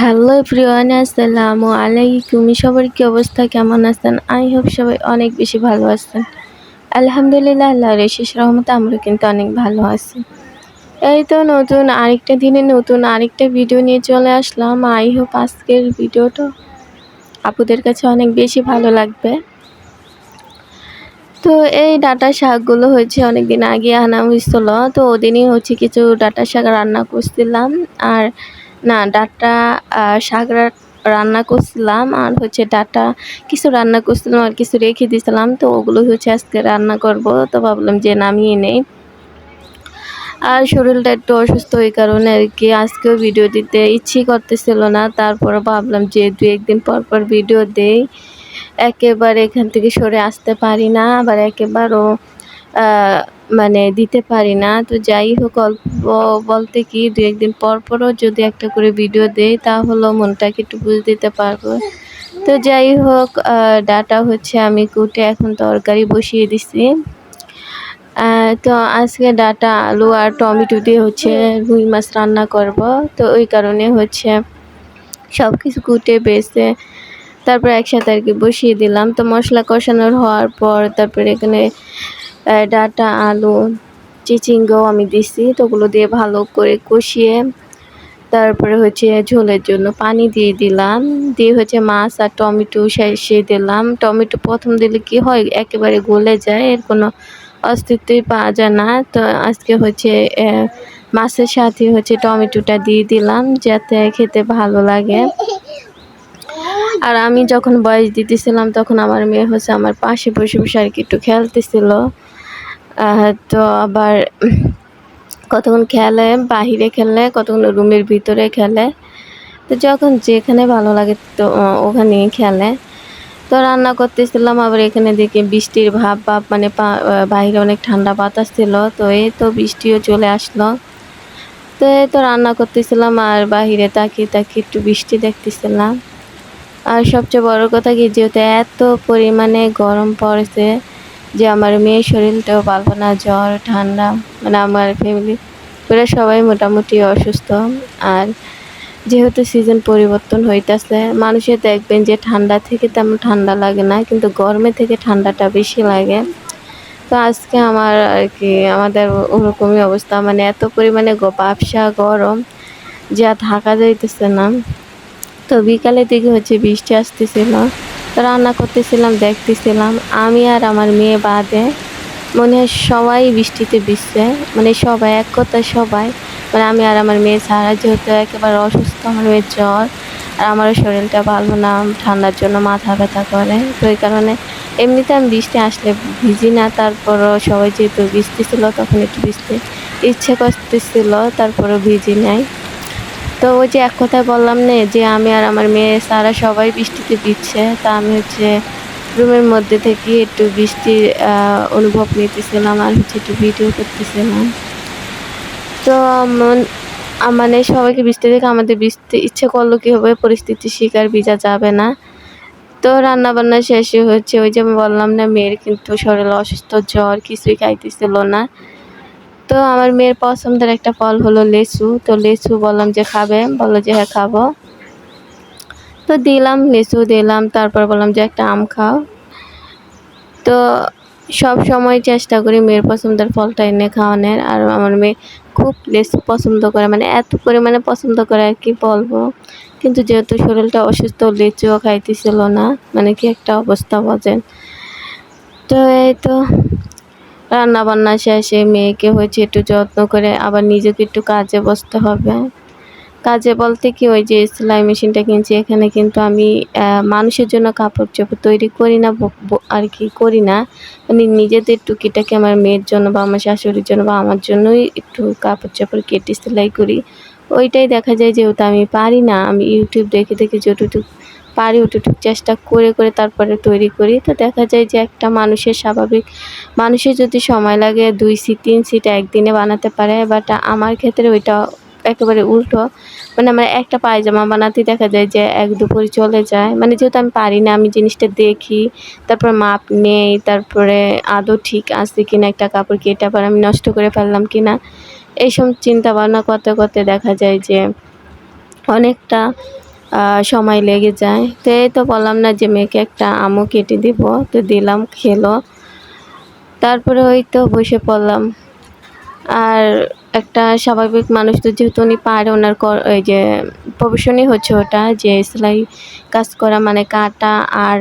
Hello everyone, আসসালামু আলাইকুম। সবার কি অবস্থা, কেমন আছেন? আই হোপ সবাই অনেক বেশি ভালো আছেন। আলহামদুলিল্লাহ, আল্লাহর অশেষ রহমতে আমরা কিন্তু অনেক ভালো আছি। এই তো নতুন আরেকটা দিনে নতুন আরেকটা ভিডিও নিয়ে চলে আসলাম। আই হোপ আজকের ভিডিওটা আপুদের কাছে অনেক বেশি ভালো লাগবে। তো এই ডাঁটা শাকগুলো হচ্ছে অনেকদিন আগে আনা হয়েছিল, তো ওদিনই হচ্ছে কিছু ডাঁটা শাক রান্না করছিলাম। আর না, ডাঁটা শাক রান্না করছিলাম, আর হচ্ছে ডাঁটা কিছু রান্না করছিলাম আর কিছু রেখে দিয়েছিলাম। তো ওগুলো হচ্ছে আজকে রান্না করব, তো ভাবলাম যে নামিয়ে নেই। আর শরীরটা একটু অসুস্থ, ওই কারণে আর কি আজকেও ভিডিও দিতে ইচ্ছে করতেছিল না। তারপরে ভাবলাম যে 2-1 দিন পর পর ভিডিও দেই, একেবারে এখান থেকে সরে আসতে পারি না, আবার একেবারেও মানে দিতে পারি না। তো যাই হোক, অল্প বলতে কি 2-1 দিন পর পরও যদি একটা করে ভিডিও দেই তাহলেও মনটাকে একটু বুঝ দিতে পারবো। তো যাই হোক, ডাটা হচ্ছে আমি কুটে এখন তরকারি বসিয়ে দিছি। তো আজকে ডাটা, আলু আর টমেটো দিয়ে হচ্ছে রুই মাছ রান্না করব। তো ওই কারণে হচ্ছে সব কিছু কুটে বেছে তারপর একসাথে আর কি বসিয়ে দিলাম। তো মশলা কষানোর হওয়ার পর তারপরে এখানে ডাটা, আলু, চিচিঙ্গাও আমি দিছি। তো ওগুলো দিয়ে ভালো করে কষিয়ে তারপরে হচ্ছে ঝোলের জন্য পানি দিয়ে দিলাম। দিয়ে হচ্ছে মাছ আর টমেটো শেষে দিলাম। টমেটো প্রথম দিলে কি হয়, একেবারে গলে যায়, এর কোনো অস্তিত্বই পাওয়া যায় না। তো আজকে হচ্ছে মাছের সাথে হচ্ছে টমেটোটা দিয়ে দিলাম যাতে খেতে ভালো লাগে। আর আমি যখন বয়স দিতেছিলাম তখন আমার মেয়ে হচ্ছে আমার পাশে বসে বসে আর কি একটু খেলতেছিল। তো আবার কতক্ষণ খেলে, বাহিরে খেলে, কতক্ষণ রুমের ভিতরে খেলে। তো যখন যেখানে ভালো লাগে তো ওখানেই খেলে। তো রান্না করতেছিলাম, আবার এখানে দেখি বৃষ্টির ভাব মানে বাইরে অনেক ঠান্ডা বাতাস ছিল। তো এই তো বৃষ্টিও চলে আসলো। তো এই তো রান্না করতেছিলাম আর বাহিরে তাকিয়ে তাকিয়ে একটু বৃষ্টি দেখতেছিলাম। আর সবচেয়ে বড় কথা কি, যেহেতু এত পরিমাণে গরম পড়েছে যে আমার মেয়ের শরীরটাও ভালো না, জ্বর ঠান্ডা, মানে আমার ফ্যামিলি পুরো সবাই মোটামুটি অসুস্থ। আর যেহেতু সিজন পরিবর্তন হইতেছে, মানুষের দেখবেন যে ঠান্ডা থেকে তেমন ঠান্ডা লাগে না, কিন্তু গরমে থেকে ঠান্ডাটা বেশি লাগে। তো আজকে আমার আর কি আমাদের ওরকমই অবস্থা, মানে এত পরিমাণে ব্যবসা গরম যা থাকা যাইতেছে না। তো বিকালের দিকে হচ্ছে বৃষ্টি আসতেছিল, তো রান্না করতেছিলাম, দেখতেছিলাম আমি আর আমার মেয়ে বাদে মনে হয় সবাই বৃষ্টিতে ভিজছে, মানে সবাই, এক কথায় সবাই, মানে আমি আর আমার মেয়ে ছাড়া। যেহেতু একেবারে অসুস্থ, আমার মেয়ের জ্বর আর আমারও শরীরটা ভালো না, ঠান্ডার জন্য মাথা ব্যথা করে। তো এই কারণে এমনিতে আমি বৃষ্টি আসলে ভিজি না, তারপরও সবাই যেহেতু ভিজতেছিল তখন একটু ভিজতে ইচ্ছে করতেছিল, তারপরও ভিজি নাই। তো ওই যে এক কথায় বললাম না যে আমি আর আমার মেয়ে সারা সবাই বৃষ্টিতে ভিজছে, তা আমি হচ্ছে রুমের মধ্যে থেকে একটু বৃষ্টির অনুভব নিতেছিলাম আর হচ্ছে একটু ভিডিও করতেছিলাম। তো মানে সবাইকে বৃষ্টি দেখে আমাদের ভিজতে ইচ্ছে করলো, কী হবে, পরিস্থিতির শিকার, ভিজা যাবে না। তো রান্না বান্না শেষে হচ্ছে ওই যে আমি বললাম না, মেয়ের কিন্তু শরীর অসুস্থ, জ্বর, কিছুই খাইতেছিল না। তো আমার মেয়ের পছন্দের একটা ফল হলো লেচু। তো লেচু বললাম যে খাবে, বললো যে হ্যাঁ খাবো। তো দিলাম, লেচু দিলাম, তারপর বললাম যে একটা আম খাও। তো সব সময় চেষ্টা করি মেয়ের পছন্দের ফলটা এনে খাওয়ানোর। আর আমার মেয়ে খুব লেচু পছন্দ করে, মানে এত পরিমাণে পছন্দ করে আর কি বলবো। কিন্তু যেহেতু শরীরটা অসুস্থ, লেচুও খাইতেছিল না, মানে কি একটা অবস্থা বোঝেন। তো এই তো রান্না বান্না শেষে মেয়েকে হচ্ছে একটু যত্ন করে আবার নিজেকে একটু কাজে বসতে হবে। কাজে বলতে কি, ওই যে সেলাই মেশিনটা কিনছি, এখানে কিন্তু আমি মানুষের জন্য কাপড় চোপড় তৈরি করি না, আর কি করি না, মানে নিজেদের টুকিটাকি আমার মেয়ের জন্য বা আমার শাশুড়ির জন্য বা আমার জন্যই একটু কাপড় চোপড় কেটে সেলাই করি। ওইটাই দেখা যায়, যেহেতু আমি পারি না, আমি ইউটিউব দেখে দেখে যতটুকু পারি অতটুকু চেষ্টা করে করে তারপরে তৈরি করি। তো দেখা যায় যে একটা মানুষের স্বাভাবিক, মানুষের যদি সময় লাগে 2 সিট 3 সিট একদিনে বানাতে পারে, বাট আমার ক্ষেত্রে ওইটা একেবারে উল্টো। মানে আমার একটা পায়জামা বানাতে দেখা যায় যে 1 দুপুর চলে যায়। মানে যেহেতু আমি পারি না, আমি জিনিসটা দেখি, তারপর মাপ নেই, তারপরে আদৌ ঠিক আছে কিনা, একটা কাপড় কি এটা আবার আমি নষ্ট করে ফেললাম কিনা, এইসব চিন্তা ভাবনা করতে করতে দেখা যায় যে অনেকটা সময় লেগে যায়। তো এই তো বললাম না যে মেয়েকে একটা আমও কেটে দিব, তো দিলাম, খেলো। তারপরে ওই তো বসে পড়লাম। আর একটা স্বাভাবিক মানুষ তো যেহেতু উনি পারে, ওনার ওই যে প্রফেশনই হচ্ছে ওটা, যে সেলাই কাজ করা মানে কাটা আর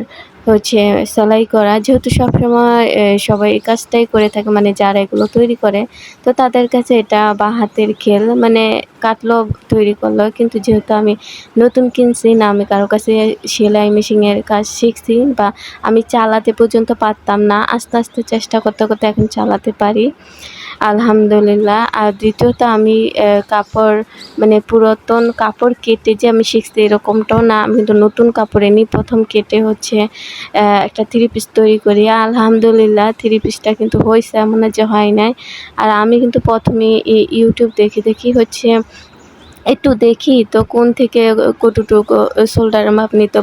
হচ্ছে সেলাই করা। যেহেতু সবসময় সবাই এই কাজটাই করে থাকে, মানে যারা এগুলো তৈরি করে, তো তাদের কাছে এটা বাঁ-হাতের খেল। মানে কাটলো, তৈরি করলো। কিন্তু যেহেতু আমি নতুন কিনছি না, আমি কারো কাছে সেলাই মেশিনের কাজ শিখছি, বা আমি চালাতে পর্যন্ত পারতাম না। আস্তে, আস্তে চেষ্টা করতে, করতে এখন চালাতে পারি। আলহামদুলিল্লাহ। আর দ্বিতীয়ত আমি কাপড়, মানে পুরাতন কাপড় কেটে যে আমি শিখছি এরকমটাও না। আমি কিন্তু নতুন কাপড় এনে ১ম কেটে হচ্ছে একটা 3 পিস তৈরি করি। আলহামদুলিল্লাহ 3 পিসটা কিন্তু হইছে, এমন না যে হয় নাই। আর আমি কিন্তু ১ম এ YouTube দেখে, দেখি হচ্ছে একটু দেখি তো কোন থেকে কতটুকু শোল্ডারের মাপ নিতে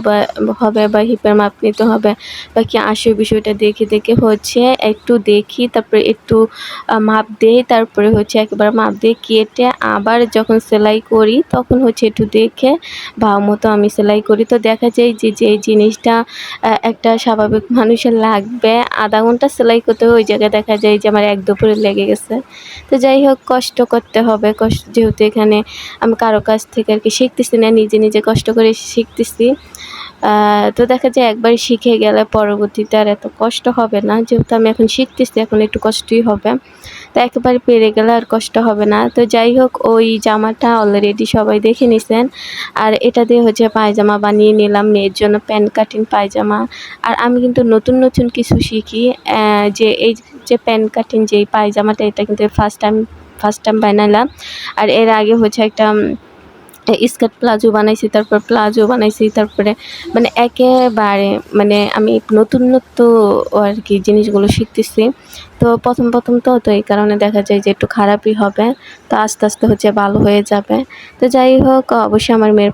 হবে, বা হিপের মাপ নিতে হবে, বা কি আসে, বিষয়টা দেখে, দেখে হচ্ছে একটু দেখি, তারপরে একটু মাপ দেই, তারপরে হচ্ছে একেবারে মাপ দিয়ে কেটে আবার যখন সেলাই করি তখন হচ্ছে একটু দেখে ভালোমতো আমি সেলাই করি। তো দেখা যায় যে যেই জিনিসটা একটা স্বাভাবিক মানুষের লাগবে ০.৫ ঘন্টা সেলাই করতে, ওই জায়গায় দেখা যায় যে আমার ১ দুপুরে লেগে গেছে। তো যাই হোক, কষ্ট করতে হবে। যেহেতু এখানে আমি কারো কাছ থেকে আরকি শিখতেছি না, নিজে, নিজে কষ্ট করে শিখতেছি। তো দেখা যায় একবার শিখে গেলে পরবর্তীতে আর এত কষ্ট হবে না। যেহেতু আমি এখন শিখতেছি, এখন একটু কষ্টই হবে। তো একেবারে পেরে গেলে আর কষ্ট হবে না। তো যাই হোক, ওই জামাটা অলরেডি সবাই দেখে নিছেন। আর এটা দিয়ে হচ্ছে পায়জামা বানিয়ে নিলাম, মেয়ের জন্য প্যান্ট কাটিং পায়জামা। আর আমি কিন্তু নতুন, নতুন কিছু শিখি। যে এই যে প্যান্ট কাটিং যেই পায়জামাটা, এটা কিন্তু ফার্স্ট টাইম বানাইলাম। আর এর আগে হচ্ছে একটা স্কার্ট প্লাজো বানাইছি, তারপর প্লাজো বানাইছি, তারপরে মানে একেবারে মানে আমি নতুনত্ব আরকি জিনিসগুলো শিখতেছি। তো ১ম তো এই কারণে দেখা যায় যে একটু খারাপই হবে। তো আস্তে, আস্তে হচ্ছে ভালো হয়ে যাবে। তো যাই হোক, অবশ্যই আমার মেয়ের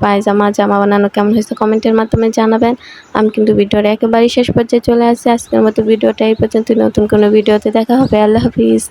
জামা বানানো কেমন হয়েছে কমেন্টের মাধ্যমে জানাবেন। আমি কিন্তু ভিডিওর একেবারেই শেষ পর্যায়ে চলে আসছি। আজকের মতো ভিডিওটা এই পর্যন্তই। নতুন কোনো ভিডিওতে দেখা হবে। আল্লাহ হাফিজ।